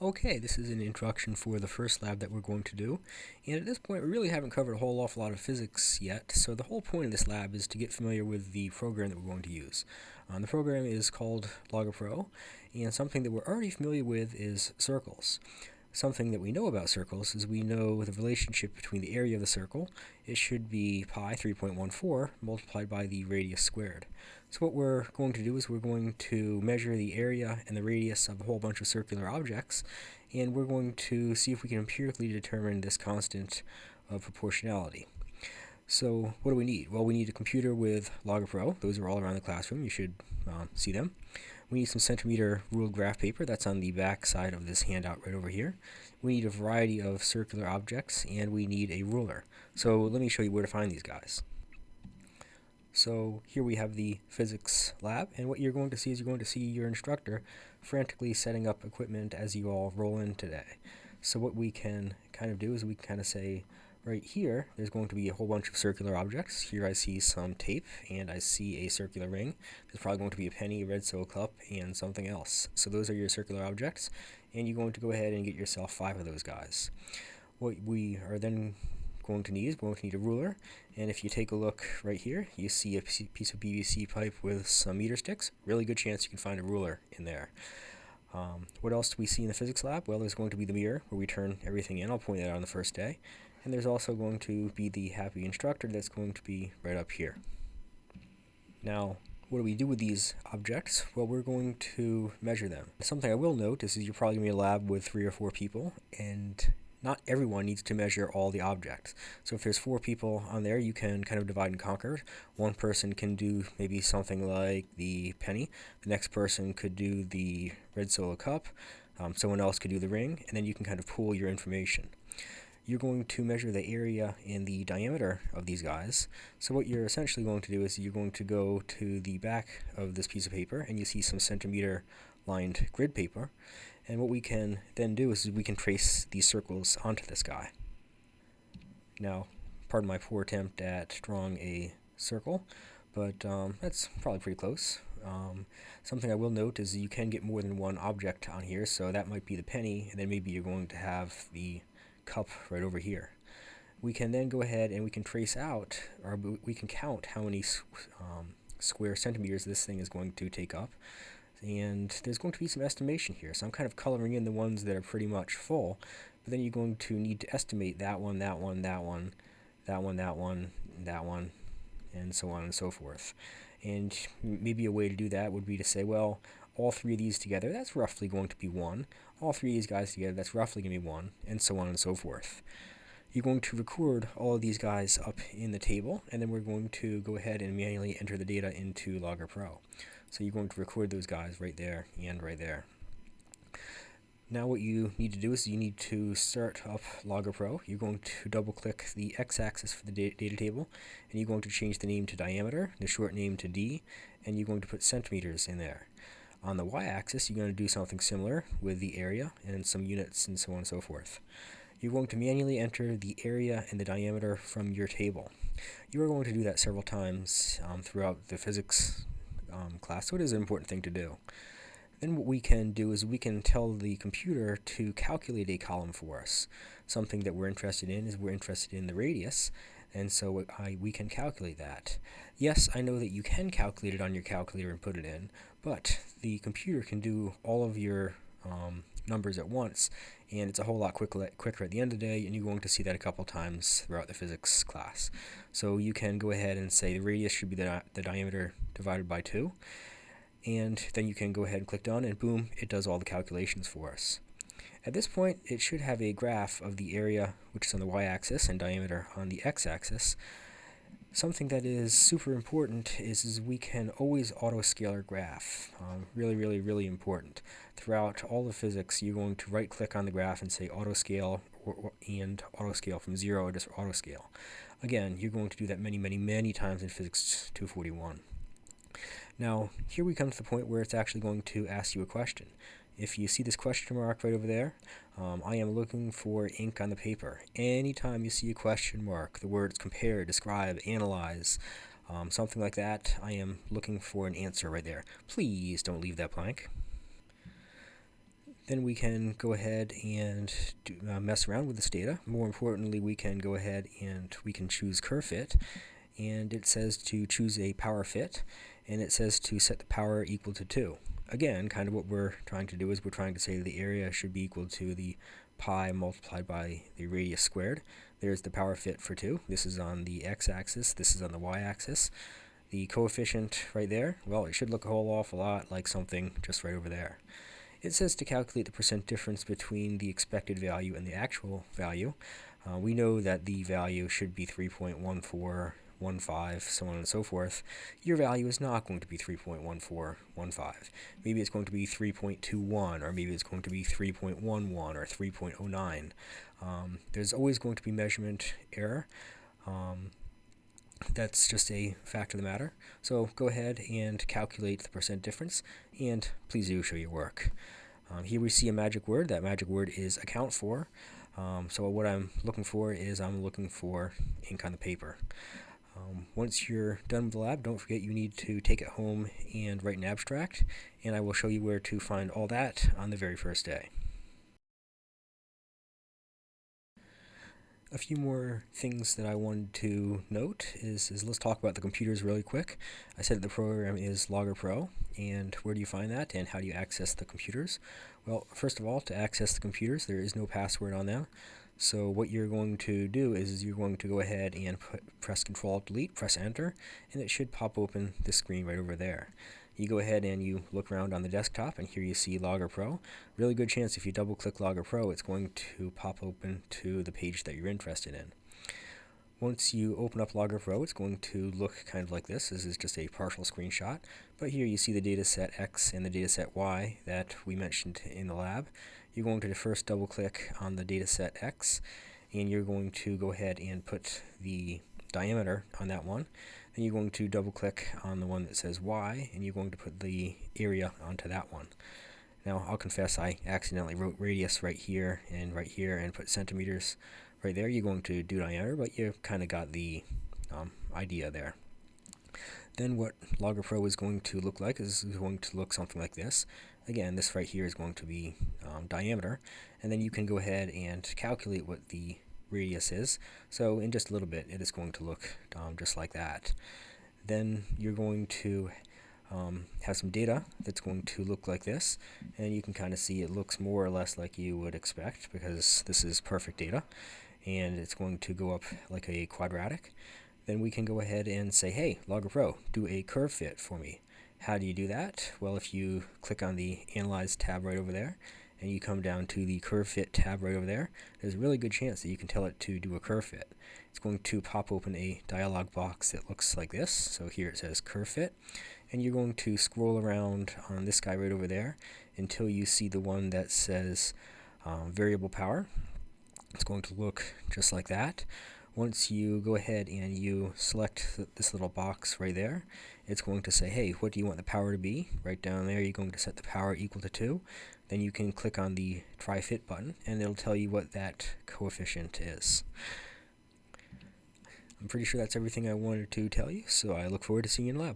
Okay, this is an introduction for the first lab that we're going to do, and at this point we really haven't covered a whole awful lot of physics yet, so the whole point of this lab is to get familiar with the program that we're going to use. The program is called Lab1, and something that we're already familiar with is circles. Something that we know about circles is we know the relationship between the area of the circle. It should be pi 3.14 multiplied by the radius squared. So what we're going to do is we're going to measure the area and the radius of a whole bunch of circular objects, and we're going to see if we can empirically determine this constant of proportionality. So what do we need? Well, we need a computer with Lab1. Those are all around the classroom. You should see them. We need some centimeter ruled graph paper. That's on the back side of this handout right over here. We need a variety of circular objects, and we need a ruler. So let me show you where to find these guys. So here we have the physics lab, and what you're going to see is you're going to see your instructor frantically setting up equipment as you all roll in today. So what we can kind of do is we can kind of say, right here, there's going to be a whole bunch of circular objects. Here I see some tape, and I see a circular ring. There's probably going to be a penny, a red solo cup, and something else. So those are your circular objects, and you're going to go ahead and get yourself 5 of those guys. What we are then going to need is we're going to need a ruler, and if you take a look right here, you see a piece of PVC pipe with some meter sticks. Really good chance you can find a ruler in there. What else do we see in the physics lab? Well, there's going to be the mirror where we turn everything in. I'll point that out on the first day. And there's also going to be the happy instructor that's going to be right up here. Now, what do we do with these objects? Well, we're going to measure them. Something I will note is you're probably going to be in a lab with 3 or 4 people, and not everyone needs to measure all the objects. So if there's 4 people on there, you can kind of divide and conquer. One person can do maybe something like the penny. The next person could do the red solo cup. Someone else could do the ring, and then you can kind of pool your information. You're going to measure the area and the diameter of these guys. So what you're essentially going to do is you're going to go to the back of this piece of paper, and you see some centimeter lined grid paper. And what we can then do is we can trace these circles onto this guy. Now, pardon my poor attempt at drawing a circle, but that's probably pretty close. Something I will note is you can get more than one object on here, so that might be the penny, and then maybe you're going to have the cup right over here. We can then go ahead and we can trace out, or we can count how many square centimeters this thing is going to take up. And there's going to be some estimation here. So I'm kind of coloring in the ones that are pretty much full, but then you're going to need to estimate that one, that one, that one, that one, that one, that one, and so on and so forth. And maybe a way to do that would be to say, well, all 3 of these together, that's roughly going to be 1. All 3 of these guys together, that's roughly going to be 1, and so on and so forth. You're going to record all of these guys up in the table, and then we're going to go ahead and manually enter the data into Lab1. So you're going to record those guys right there and right there. Now what you need to do is you need to start up Lab1. You're going to double-click the x-axis for the data table, and you're going to change the name to diameter, the short name to D, and you're going to put centimeters in there. On the y-axis, you're going to do something similar with the area and some units and so on and so forth. You're going to manually enter the area and the diameter from your table. You are going to do that several times throughout the physics class, so it is an important thing to do. Then what we can do is we can tell the computer to calculate a column for us. Something that we're interested in is we're interested in the radius, and so we can calculate that. Yes, I know that you can calculate it on your calculator and put it in, but the computer can do all of your numbers at once, and it's a whole lot quicker at the end of the day, and you're going to see that a couple times throughout the physics class. So you can go ahead and say the radius should be the diameter divided by 2, and then you can go ahead and click done, and boom, it does all the calculations for us. At this point, it should have a graph of the area, which is on the y-axis, and diameter on the x-axis. Something that is super important is we can always autoscale our graph. Really important. Throughout all of physics, you're going to right-click on the graph and say autoscale and autoscale from 0 or just autoscale. Again, you're going to do that many times in Physics 241. Now, here we come to the point where it's actually going to ask you a question. If you see this question mark right over there, I am looking for ink on the paper. Anytime you see a question mark, the words compare, describe, analyze, something like that, I am looking for an answer right there. Please don't leave that blank. Then we can go ahead and mess around with this data. More importantly, we can go ahead and we can choose curve fit, and it says to choose a power fit, and it says to set the power equal to 2. Again, kind of what we're trying to do is we're trying to say the area should be equal to the pi multiplied by the radius squared. There's the power fit for 2. This is on the x-axis, this is on the y-axis. The coefficient right there, well, it should look a whole awful lot like something just right over there. It says to calculate the percent difference between the expected value and the actual value. We know that the value should be 3.1415, so on and so forth. Your value is not going to be 3.1415. Maybe it's going to be 3.21, or maybe it's going to be 3.11 or 3.09. There's always going to be measurement error. That's just a fact of the matter. So go ahead and calculate the percent difference, and please do show your work. Here we see a magic word. That magic word is account for. So what I'm looking for is I'm looking for ink on the paper. Once you're done with the lab, don't forget you need to take it home and write an abstract, and I will show you where to find all that on the very first day. A few more things that I wanted to note is let's talk about the computers really quick. I said the program is Logger Pro, and where do you find that, and how do you access the computers? Well, first of all, to access the computers, there is no password on them. So what you're going to do is you're going to go ahead and press Control-Alt-Delete, press Enter, and it should pop open this screen right over there. You go ahead and you look around on the desktop, and here you see Logger Pro. Really good chance if you double-click Logger Pro, it's going to pop open to the page that you're interested in. Once you open up Logger Pro, it's going to look kind of like this. This is just a partial screenshot, but here you see the dataset X and the dataset Y that we mentioned in the lab. You're going to first double-click on the dataset X, and you're going to go ahead and put the diameter on that one. Then you're going to double-click on the one that says Y, and you're going to put the area onto that one. Now, I'll confess I accidentally wrote radius right here and put centimeters right there. You're going to do diameter, but you kind of got the idea there. Then what Logger Pro is going to look like is going to look something like this. Again, this right here is going to be diameter, and then you can go ahead and calculate what the radius is. So in just a little bit, it is going to look just like that. Then you're going to have some data that's going to look like this, and you can kind of see it looks more or less like you would expect because this is perfect data, and it's going to go up like a quadratic. Then we can go ahead and say, hey, Logger Pro, do a curve fit for me. How do you do that? Well, if you click on the Analyze tab right over there, and you come down to the Curve Fit tab right over there, there's a really good chance that you can tell it to do a curve fit. It's going to pop open a dialog box that looks like this. So here it says Curve Fit, and you're going to scroll around on this guy right over there until you see the one that says Variable Power. It's going to look just like that. Once you go ahead and you select this little box right there, it's going to say, hey, what do you want the power to be? Right down there, you're going to set the power equal to 2. Then you can click on the Try Fit button, and it'll tell you what that coefficient is. I'm pretty sure that's everything I wanted to tell you, so I look forward to seeing you in lab.